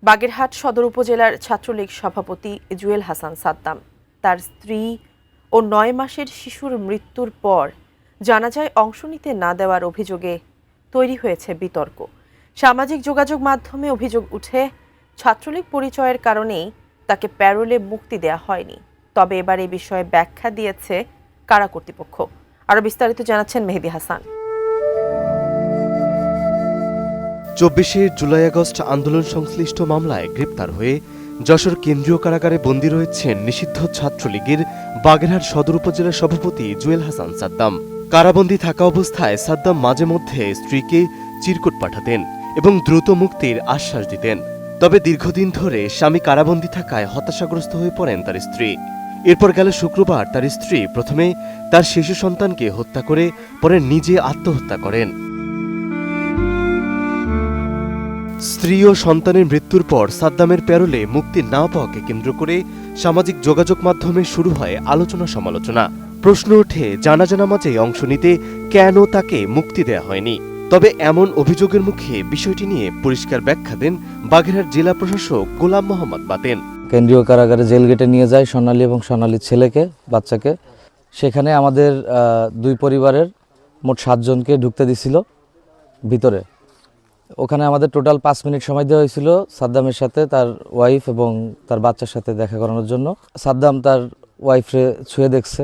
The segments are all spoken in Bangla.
বাগেরহাট সদর উপজেলার ছাত্রলীগ সভাপতি জুয়েল হাসান সাদ্দাম তার স্ত্রী ও ৯ মাসের শিশুর মৃত্যুর পর জানাজায় অংশ নিতে না দেওয়ার অভিযোগে তৈরি হয়েছে বিতর্ক। সামাজিক যোগাযোগ মাধ্যমে অভিযোগ উঠে ছাত্রলীগ পরিচয়ের কারণেই তাকে প্যারোলে মুক্তি দেওয়া হয়নি। তবে এবার এই বিষয়ে ব্যাখ্যা দিয়েছে কারা কর্তৃপক্ষ। আরো বিস্তারিত জানাচ্ছেন মেহেদী হাসান। ২৪শে জুলাই-আগস্ট আন্দোলন সংশ্লিষ্ট মামলায় গ্রেপ্তার হয়ে যশোর কেন্দ্রীয় কারাগারে বন্দী রয়েছেন নিষিদ্ধ ছাত্রলীগের বাগেরহাট সদর উপজেলার সভাপতি জুয়েল হাসান সাদ্দাম। কারাবন্দী থাকা অবস্থায় সাদ্দাম মাঝে মধ্যে স্ত্রীকে চিরকুট পাঠাতেন এবং দ্রুত মুক্তির আশ্বাস দিতেন। তবে দীর্ঘদিন ধরে স্বামী কারাবন্দী থাকায় হতাশাগ্রস্ত হয়ে পড়েন তার স্ত্রী। এরপর গেল শুক্রবার তার স্ত্রী প্রথমে তার শিশু সন্তানকে হত্যা করে পরে নিজে আত্মহত্যা করেন। স্ত্রী ও সন্তানের মৃত্যুর পর সাদ্দামের প্যারোলে মুক্তি না পাওয়াকে কেন্দ্র করে সামাজিক যোগাযোগ মাধ্যমে শুরু হয় আলোচনা সমালোচনা। প্রশ্ন ওঠে জানাজা নামাজে অংশ নিতে কেন তাকে মুক্তি দেয়া হয়নি। তবে এমন অভিযোগের মুখে বিষয়টি নিয়ে পরিষ্কার ব্যাখ্যা দেন বাগেরহাট জেলা প্রশাসক গোলাম মোহাম্মদ বাতেন। কেন্দ্রীয় কারাগারে জেল গেটে নিয়ে যায় সোনালী এবং সোনালীর বাচ্চাকে। সেখানে আমাদের দুই পরিবারের মোট 7 জনকে ঢুকতে দিছিল ভিতরে। ওখানে আমাদের টোটাল 5 মিনিট সময় দেওয়া হয়েছিল সাদ্দামের সাথে তার ওয়াইফ এবং তার বাচ্চার সাথে দেখা করানোর জন্য। সাদ্দাম তার ওয়াইফরে ছুঁয়ে দেখছে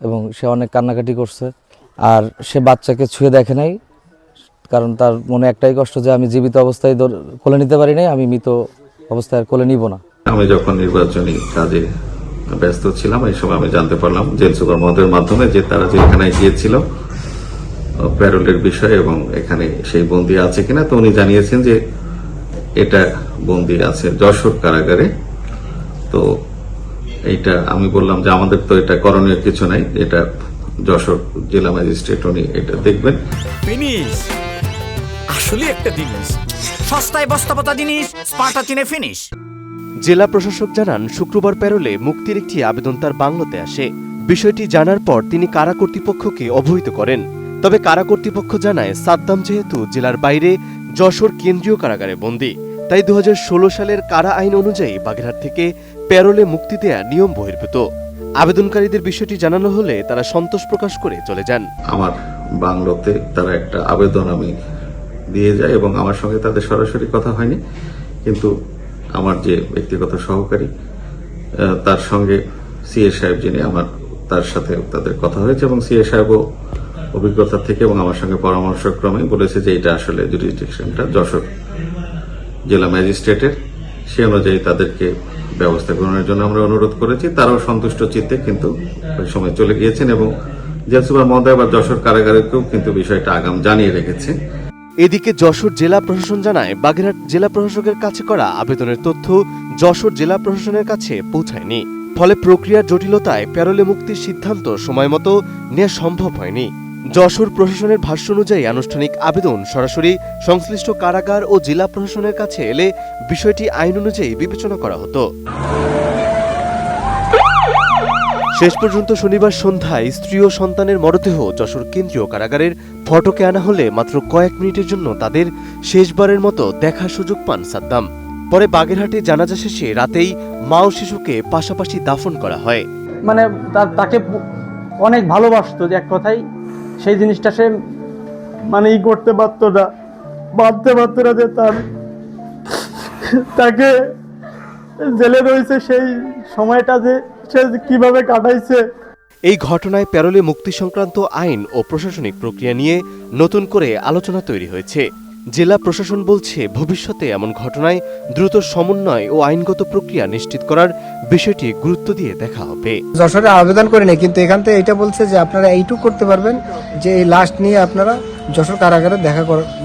এবং সে অনেক কান্নাকাটি করছে। আর সে বাচ্চাকে ছুঁয়ে দেখে নাই, কারণ তার মনে একটাই কষ্ট যে আমি জীবিত অবস্থায় কোলে নিতে পারি নাই, আমি মৃত অবস্থায় কোলে নিব না। আমি যখন নির্বাচনী কাজে ব্যস্ত ছিলাম এই সময় আমি জানতে পারলাম জেল সুপার মহোদয়ের মাধ্যমে যে তারা জেলখানায় গিয়েছিল প্যারোলের বিষয় এবং এখানে সেই বন্দী আছে কিনা। তো উনি জানিয়েছেন যে এটা বন্দী আছে যশোর কারাগারে। তো এইটা আমি বললাম যে আমাদের তো এটা করণীয় কিছু নাই, এটা যশোর জেলা ম্যাজিস্ট্রেট উনি এটা দেখবেন। ফিনিশ আসলে একটা জিনিস, সস্তায় বস্তাপতা জিনিস, স্পার্টা চিনে ফিনিশ। জেলা প্রশাসক জানান শুক্রবার প্যারোলে মুক্তির একটি আবেদন তার বাংলোতে আসে। বিষয়টি জানার পর তিনি কারা কর্তৃপক্ষকে অবহিত করেন। তবে কারা কর্তৃপক্ষ জানায় সাদ্দাম যেহেতু জেলার বাইরে যশোর কেন্দ্রীয় কারাগারে বন্দী, তাই 2016 সালের কারা আইন অনুযায়ী বাগেরহাট থেকে প্যারোলে মুক্তি দেয়া নিয়ম বহির্ভূত। আবেদনকারীদের বিষয়টি জানানো হলে তারা সন্তোষ প্রকাশ করে চলে যান। আমার বাংলোতে তারা একটা আবেদন আমি দিয়ে যায় এবং আমার সঙ্গে তাদের সরাসরি কথা হয়নি, কিন্তু আমার যে ব্যক্তিগত সহকারী তার সঙ্গে সিএ সাহেব যিনি আমার তার সাথে তাদের কথা হয়েছে এবং সিএ সাহেবও অভিজ্ঞতা থেকে এবং আমার সঙ্গে পরামর্শক্রমে বলেছে যে এটা আসলে জুরিসডিকশনটা যশোর জেলা ম্যাজিস্ট্রেটের। সে অনুযায়ী তাদেরকে ব্যবস্থা গ্রহণের জন্য আমরা অনুরোধ করেছি। তারাও সন্তুষ্ট চিত্তে কিন্তু ওই সময় চলে গিয়েছেন এবং জেল সুপার মহোদয় বা যশোর কারাগারকেও কিন্তু বিষয়টা আগাম জানিয়ে রেখেছে। এদিকে যশোর জেলা প্রশাসন জানায় বাগেরহাট জেলা প্রশাসকের কাছে করা আবেদনের তথ্য যশোর জেলা প্রশাসনের কাছে পৌঁছায়নি। ফলে প্রক্রিয়ার জটিলতায় প্যারোলে মুক্তির সিদ্ধান্ত সময়মতো নেওয়া সম্ভব হয়নি। যশোর প্রশাসনের ভাষ্য অনুযায়ী আনুষ্ঠানিক আবেদন সরাসরি সংশ্লিষ্ট কারাগার ও জেলা প্রশাসনের কাছে এলে বিষয়টি আইন অনুযায়ী বিবেচনা করা হতো। শেষ পর্যন্ত শনিবার সন্ধ্যায় স্ত্রী ও সন্তানের মরদেহ যশোর কেন্দ্রীয় কারাগারের ফটকে আনা হলে মাত্র কয়েক মিনিটের জন্য তাদের শেষবারের মতো দেখার সুযোগ পান সাদ্দাম। পরে বাগেরহাটে জানাজা শেষে রাতেই মা ও শিশুকে পাশাপাশি দাফন করা হয়। মানে তাকে অনেক ভালোবাসতো, যে এক কথাই সেই জিনিসটা সে মানে করতে পারতো না, বাঁধতে পারতো না যে তাকে জেলে রয়েছে সেই সময়টা যে সে কিভাবে কাটাইছে। এই ঘটনায় প্যারোলে মুক্তি সংক্রান্ত আইন ও প্রশাসনিক প্রক্রিয়া নিয়ে নতুন করে আলোচনা তৈরি হয়েছে। জেলা প্রশাসন বলছে ভবিষ্যতে এমন ঘটনায় দ্রুত সমন্বয় ও আইনগত প্রক্রিয়া নিশ্চিত করার বিষয়টি গুরুত্ব দিয়ে দেখা হবে। যশোরে আবেদন করে নেই, কিন্তু এখান থেকে এটা বলছে যে আপনারা এইটুকু করতে পারবেন যে এই লাস্ট নিয়ে আপনারা যশোর কারাগারে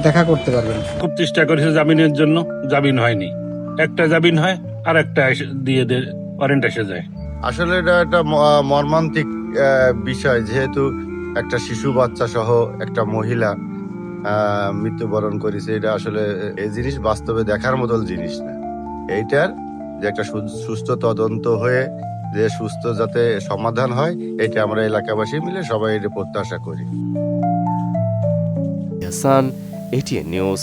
দেখা করতে পারবেন। খুব চেষ্টা করেছে জামিনের জন্য, জামিন হয়নি। একটা জামিন হয় আর একটা দিয়ে ওয়ারেন্ট এসে যায়। আসলে এটা একটা মর্মান্তিক বিষয়, যেহেতু একটা শিশু বাচ্চা সহ একটা মহিলা মৃত্যুবরণ করেছে। এটা আসলে এই জিনিস বাস্তবে দেখার মতো জিনিস না। এইটার যে একটা সুস্থ তদন্ত হয়ে যে সুস্থ যাতে সমাধান হয়, এটা আমরা এলাকাবাসী মিলে সবাই এটা প্রত্যাশা করি। Hasan, ATN news.